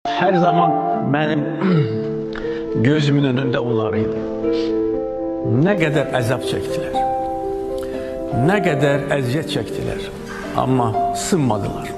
Her zaman benim gözümün önünde onlarıydı. Ne kadar əzab çektiler, ne kadar əziyyət çektiler ama sınmadılar.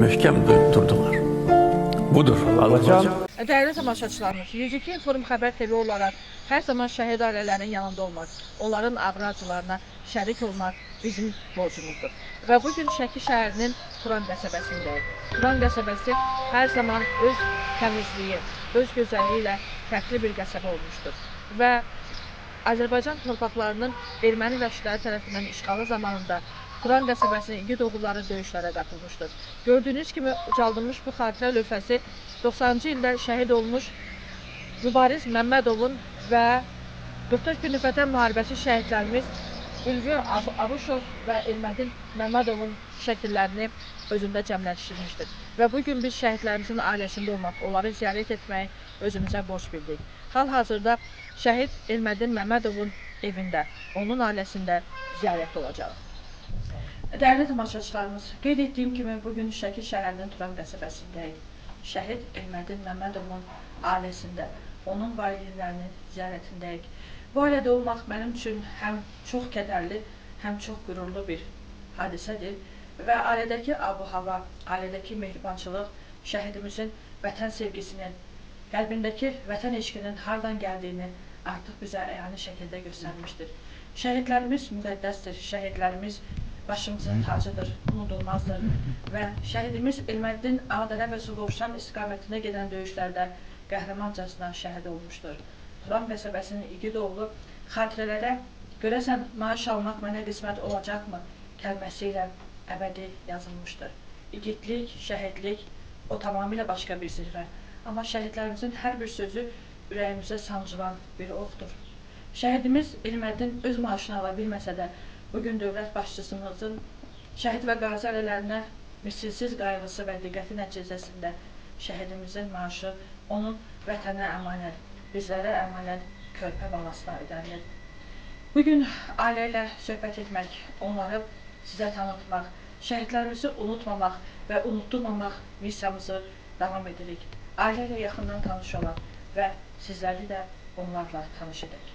Möhkəm durdular. Budur Azərbaycan. Dəyərli tamaşaçılarımız, 102 Forum Xəbər TV olaraq hər zaman şəhid ailələrinin yanında olmaq, onların ağrı acılarına şərik olmaq bizim borcumuzdur. Və bugün Şəki şəhərinin Turan qəsəbəsindəyik. Turan qəsəbəsi hər zaman öz təmizliyi, öz gözəlliyi ilə fərqli bir qəsəbə olmuşdur. Və Azərbaycan torpaqlarının erməni vəhşiləri tərəfindən işğalı zamanında Turan qəsəbəsinin igid oğulları döyüşlərə qatılmışdır. Gördüyünüz kimi ucaldılmış bu xatirə lövhəsi 90-cı ildə şəhid olmuş Mübariz Məmmədovun və 44 günlük Vətən müharibəsi şəhidlərimiz Ülvi Abuşov və Elmədin Məmmədovun şəkillərini özündə cəmləşdirmişdir. Və bugün biz şəhidlərimizin ailəsində olmaq, onları ziyarət etməyi özümüzə borc bildik. Hal-hazırda şəhid Elmədin Məmmədovun evində, onun ailəsində ziyarət olacaq. Dəyərli tamaşaçılarımız, qeyd etdiyim kimi bugün Şəki şəhərinin Turan qəsəbəsindəyik. Şəhid Elmədin Məmmədovun ailəsində, onun valideynlərinin ziyarətindəyik. Bu ailədə olmaq mənim üçün həm çox kədərli, həm çox qürurlu bir hadisədir. Və ailədəki abu-hava, ailədəki mehribançılıq şəhidimizin vətən sevgisinin, qəlbindəki vətən eşqinin hardan gəldiyini artıq bizə əyani şəkildə göstərmişdir. Şəhidlərimiz müqəddəsdir, şəhidlərimiz başımızın tacıdır, unudulmazdır və şəhidimiz Elmədin Ağdərə və Suqovuşan istiqamətində gedən döyüşlərdə qəhrəmancasına şəhid olmuşdur. Turan qəsəbəsinin igid oğlu xatirələrə görəsən maaş almaq mənə qismət olacaqmı kəlməsi ilə əbədi yazılmışdır. İgidlik, şəhidlik o tamamilə başqa bir zirvə. Amma şəhidlərimizin hər bir sözü ürəyimizə sancılan bir oxdur. Şəhidimiz Elmədin öz maaşını ala bilməsə də bugün dövlət başçısımızın şəhid və qazi ailələrinə misilsiz qayğısı və diqqəti nəticəsində şəhidimizin maaşı onun vətənə əmanət, bizlərə əmanət körpə balasına ödənilir. Bugün ailə ilə söhbət etmək, onları sizə tanıtmaq, şəhidlərimizi unutmamaq və unutdurmamaq missiyamızı davam edirik. Ailə ilə yaxından tanış olan və sizləri də onlarla tanış edək.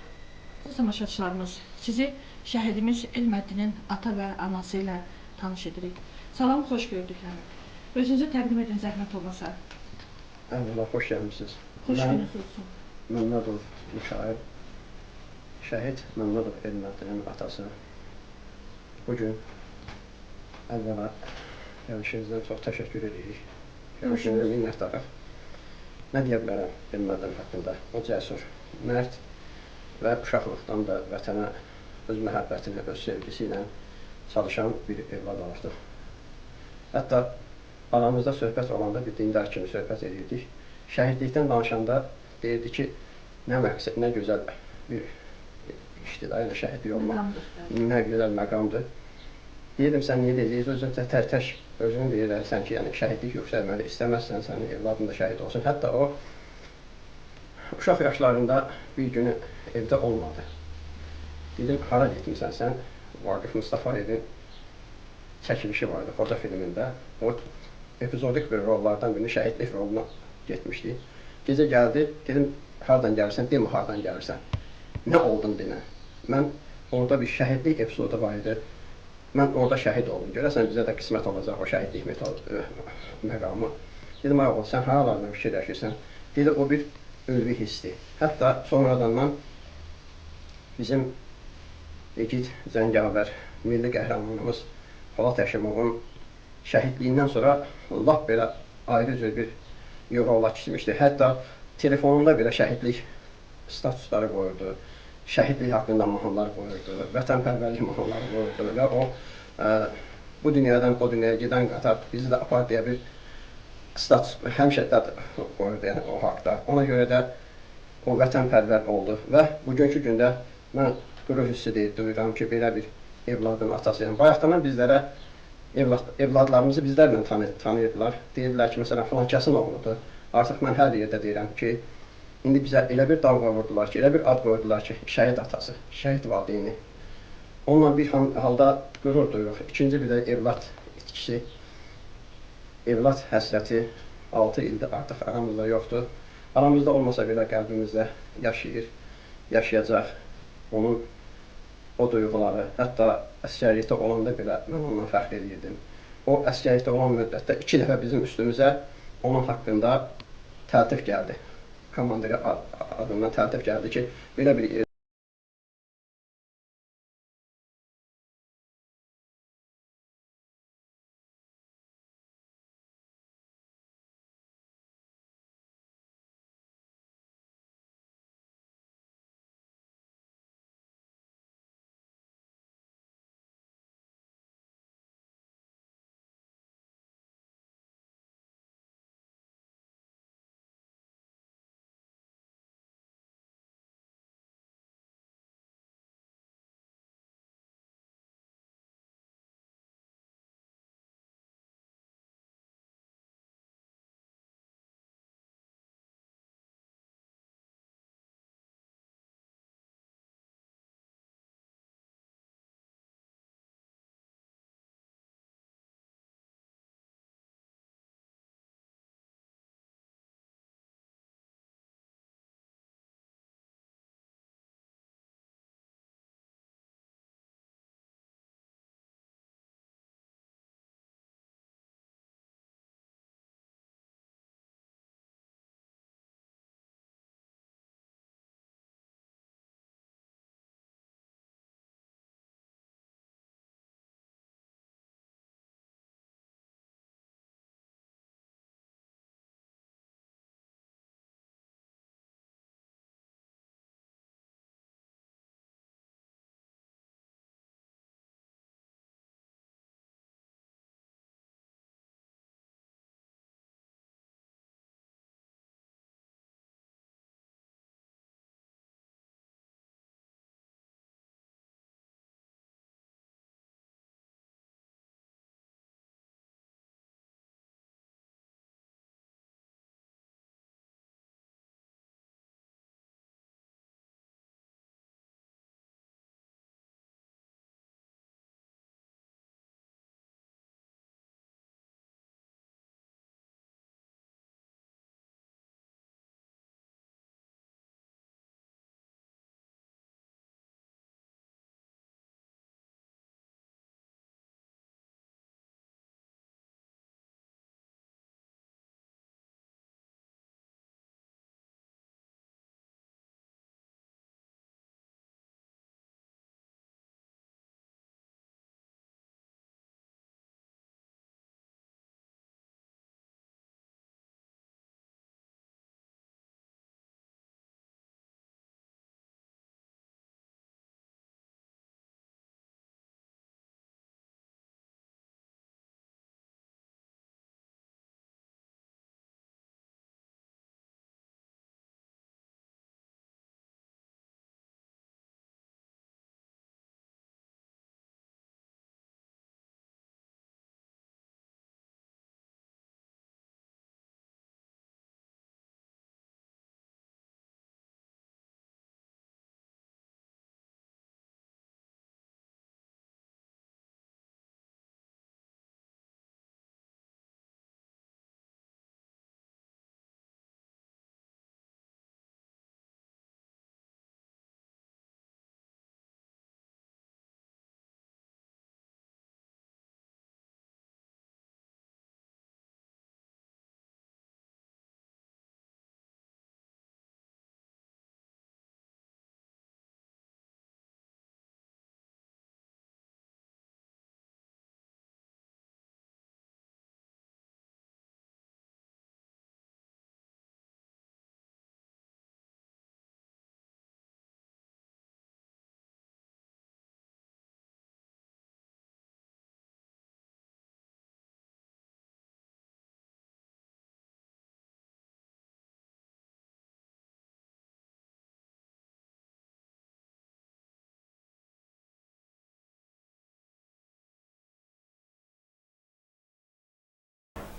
Tamaşaçılarımız, sizi şəhidimiz Elmədinin ata və anası ilə tanış edirik. Salam, xoş gördük. Özünüzü təqdim edin, zəhmət olmasa. Əvvəla, xoş gəlmişsiniz. Xoş gününüz olsun. Məmmədov Müşahid, şəhid Məmmədov Elmədinin atası. Bugün əvvəla gəlişinizdən çox təşəkkür edirik. Gəlişinizə minnətdarıq. Nə deyə bilərəm Elmədin haqqında? O cəsur, mərd və uşaqlıqdan da vətənə öz məhəbbətini, öz sevgisi ilə çalışan bir evlad olurdu. Hətta aramızda söhbət olanda bir dindar kimi söhbət edirdik. Şəhidlikdən danışanda deyirdi ki, nə məqsəd, nə gözəl bir işdir, yəni şəhidlik olmaq, nə gözəl məqamdır. Deyirdim, sən niyə deyirsən, özün tək özünü deyirsən ki, yəni şəhidlik yüksəlməli, istəməzsən sənin evladın da şəhid olsun. Hətta o uşaq yaşlarında bir günü evdə olmadı. Dedim, hara getmirsən sən? Vaqif Mustafayevin çəkilişi vardı Xoca filmində. O epizodik bir rollardan birini şəhidlik roluna getmişdi. Gecə gəldi, dedim, hardan gəlirsən? Demə, hardan gəlirsən? Nə oldun denə? Mən orada bir şəhidlik epizodu var idi. Mən orada şəhid oldum. Görəsən, bizə də qismət olacaq o şəhidlik məqamı. Dedim, ay oğul, sən haralardan fikirləşirsən? Dedi, o bir ülvi hissdir. Hətta sonradan mən bizim igid cəngavər, milli qəhrəmanımız Polat Həşimovun şəhidliyindən sonra lap belə ayrı cür bir yola keçmişdi. Hətta telefonunda belə şəhidlik statusları qoyurdu, şəhidlik haqqında mahnılar qoyurdu, vətənpərvərlik mahnıları qoyurdu və o bu dünyadan o dünyaya gedən qatar bizi də apar deyə bir status həmişə də qoyurdu yəni o haqda. Ona görə də o vətənpərvər oldu və bugünkü gündə mən qürur hissi duyuram ki, belə bir evladın atasıyam. Bayaqdan bizlərə evladlarımızı bizlərlə tanıyırdılar. Deyirlər ki, məsələn, filankəsin oğludur. Artıq mən hər yerdə deyirəm ki, indi bizə elə bir dalga vurdular ki, elə bir ad qoydular ki, şəhid atası, şəhid valideyni. Onunla bir halda qürur duyuruq. İkinci bir də evlad itkisi evlad həsrəti 6 ildir artıq aramızda yoxdur. Aramızda olmasa belə qəlbimizdə yaşayır, yaşayacaq. Onun o duyğuları, hətta əsgərlikdə olanda belə mən ondan fəxr edirdim. O əsgərlikdə olan müddətdə 2 dəfə bizim üstümüzə onun haqqında təltif gəldi. Komandiri adından təltif gəldi ki, belə bir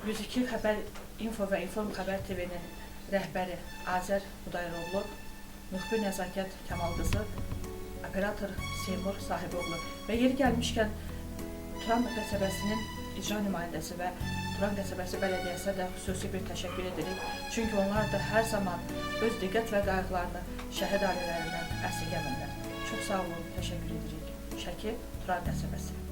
Müziki xəbər info və inform xəbər TV-nin rəhbəri Azər Xudayroğlu, müxbir Nəzakət Kamal qızı, operator Seymur Sahiboğlu və yeri gəlmişkən Turan qəsəbəsinin icra nümayəndəsi və Turan qəsəbəsi bələdiyyəsinə də xüsusi bir təşəkkür edirik. Çünki onlar da hər zaman öz diqqət və qayğılarını şəhid ailələrindən əsirgəmirlər. Çox sağ olun, təşəkkür edirik. Şəki, Turan qəsəbəsi.